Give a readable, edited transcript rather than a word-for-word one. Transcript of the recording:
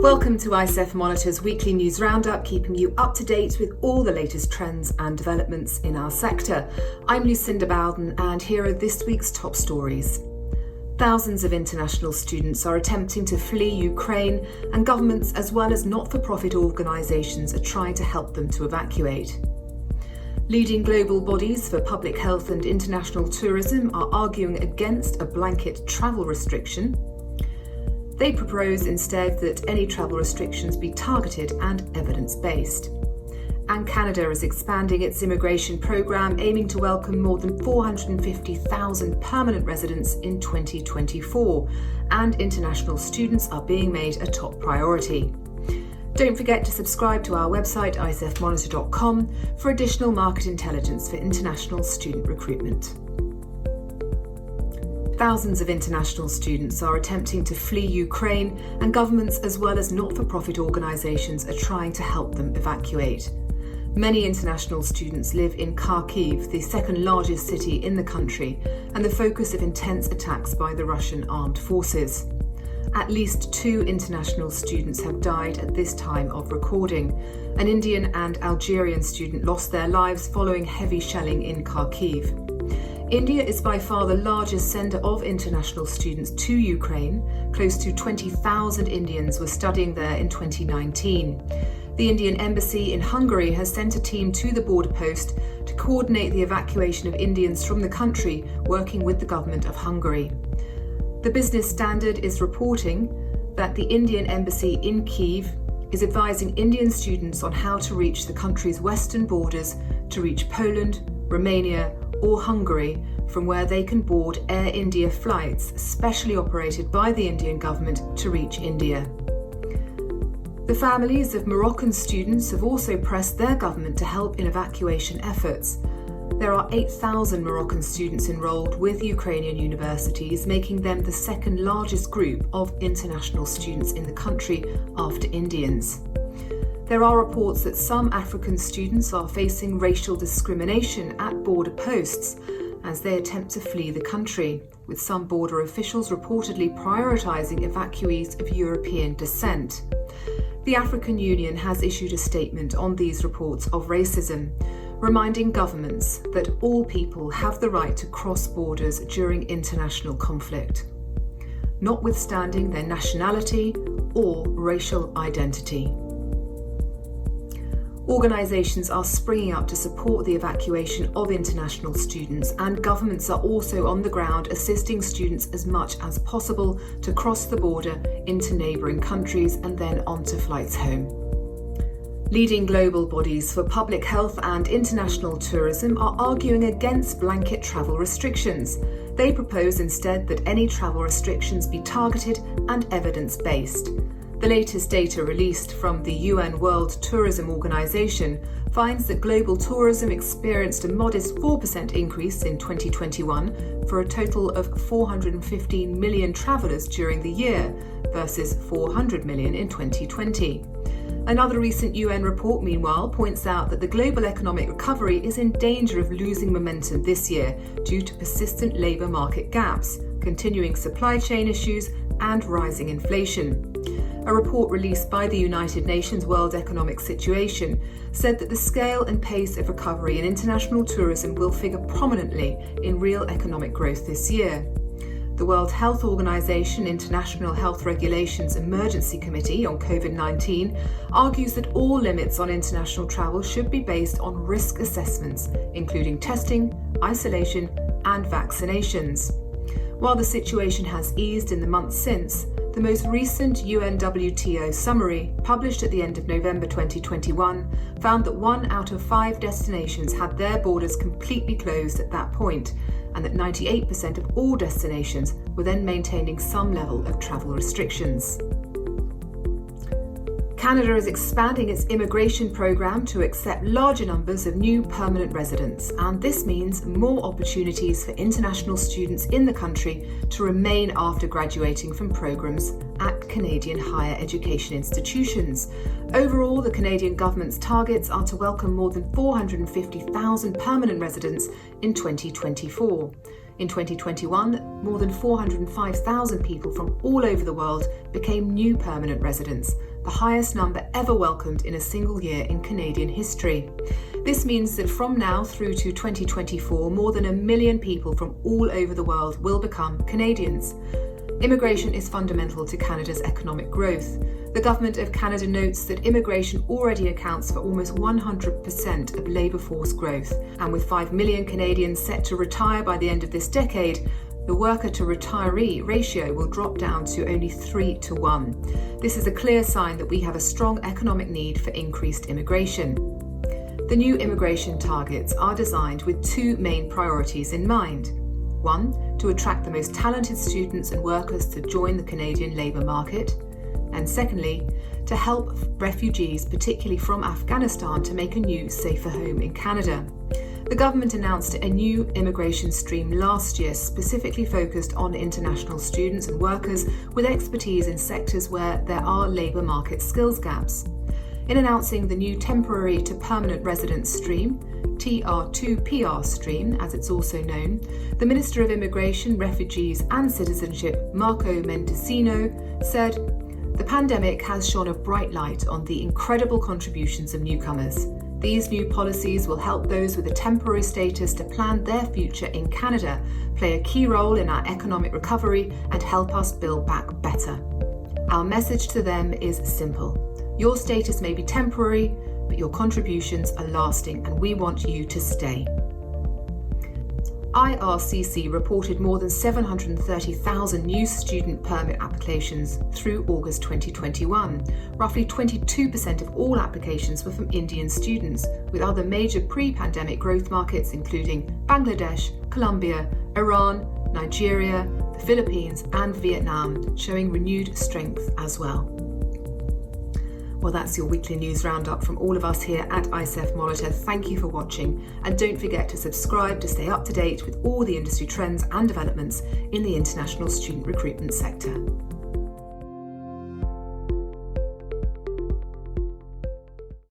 Welcome to ICEF Monitor's weekly news roundup, keeping you up to date with all the latest trends and developments in our sector. I'm Lucinda Bowden, and here are this week's top stories. Thousands of international students are attempting to flee Ukraine, and governments as well as not-for-profit organisations are trying to help them to evacuate. Leading global bodies for public health and international tourism are arguing against a blanket travel restriction. They propose instead that any travel restrictions be targeted and evidence-based. And Canada is expanding its immigration programme, aiming to welcome more than 450,000 permanent residents in 2024, and international students are being made a top priority. Don't forget to subscribe to our website icefmonitor.com for additional market intelligence for international student recruitment. Thousands of international students are attempting to flee Ukraine, and governments as well as not-for-profit organisations are trying to help them evacuate. Many international students live in Kharkiv, the second largest city in the country, and the focus of intense attacks by the Russian armed forces. At least 2 international students have died at this time of recording. An Indian and Algerian student lost their lives following heavy shelling in Kharkiv. India is by far the largest sender of international students to Ukraine. Close to 20,000 Indians were studying there in 2019. The Indian embassy in Hungary has sent a team to the border post to coordinate the evacuation of Indians from the country, working with the government of Hungary. The Business Standard is reporting that the Indian embassy in Kyiv is advising Indian students on how to reach the country's western borders to reach Poland, Romania, or Hungary, from where they can board Air India flights specially operated by the Indian government to reach India. The families of Moroccan students have also pressed their government to help in evacuation efforts. There are 8,000 Moroccan students enrolled with Ukrainian universities, making them the second largest group of international students in the country after Indians. There are reports that some African students are facing racial discrimination at border posts as they attempt to flee the country, with some border officials reportedly prioritising evacuees of European descent. The African Union has issued a statement on these reports of racism, reminding governments that all people have the right to cross borders during international conflict, notwithstanding their nationality or racial identity. Organisations are springing up to support the evacuation of international students, and governments are also on the ground assisting students as much as possible to cross the border into neighbouring countries and then onto flights home. Leading global bodies for public health and international tourism are arguing against blanket travel restrictions. They propose instead that any travel restrictions be targeted and evidence-based. The latest data released from the UN World Tourism Organization finds that global tourism experienced a modest 4% increase in 2021 for a total of 415 million travellers during the year versus 400 million in 2020. Another recent UN report, meanwhile, points out that the global economic recovery is in danger of losing momentum this year due to persistent labour market gaps, continuing supply chain issues, and rising inflation. A report released by the United Nations World Economic Situation said that the scale and pace of recovery in international tourism will figure prominently in real economic growth this year. The World Health Organization International Health Regulations Emergency Committee on COVID-19 argues that all limits on international travel should be based on risk assessments, including testing, isolation, and vaccinations. While the situation has eased in the months since, the most recent UNWTO summary, published at the end of November 2021, found that 1 out of 5 destinations had their borders completely closed at that point, and that 98% of all destinations were then maintaining some level of travel restrictions. Canada is expanding its immigration program to accept larger numbers of new permanent residents, and this means more opportunities for international students in the country to remain after graduating from programs at Canadian higher education institutions. Overall, the Canadian government's targets are to welcome more than 450,000 permanent residents in 2024. In 2021, more than 405,000 people from all over the world became new permanent residents, the highest number ever welcomed in a single year in Canadian history. This means that from now through to 2024, more than 1 million people from all over the world will become Canadians. Immigration is fundamental to Canada's economic growth. The Government of Canada notes that immigration already accounts for almost 100% of labour force growth, and with 5 million Canadians set to retire by the end of this decade, the worker to retiree ratio will drop down to only 3-1. This is a clear sign that we have a strong economic need for increased immigration. The new immigration targets are designed with two main priorities in mind. One, to attract the most talented students and workers to join the Canadian labour market. And secondly, to help refugees, particularly from Afghanistan, to make a new, safer home in Canada. The government announced a new immigration stream last year specifically focused on international students and workers with expertise in sectors where there are labour market skills gaps. In announcing the new temporary to permanent residence stream, TR2PR stream as it's also known, the Minister of Immigration, Refugees and Citizenship, Marco Mendicino, said, "The pandemic has shone a bright light on the incredible contributions of newcomers. These new policies will help those with a temporary status to plan their future in Canada, play a key role in our economic recovery and help us build back better." Our message to them is simple. Your status may be temporary, but your contributions are lasting and we want you to stay. IRCC reported more than 730,000 new student permit applications through August 2021. Roughly 22% of all applications were from Indian students, with other major pre-pandemic growth markets including Bangladesh, Colombia, Iran, Nigeria, the Philippines and Vietnam showing renewed strength as well. Well, that's your weekly news roundup from all of us here at ICEF Monitor. Thank you for watching, and don't forget to subscribe to stay up to date with all the industry trends and developments in the international student recruitment sector.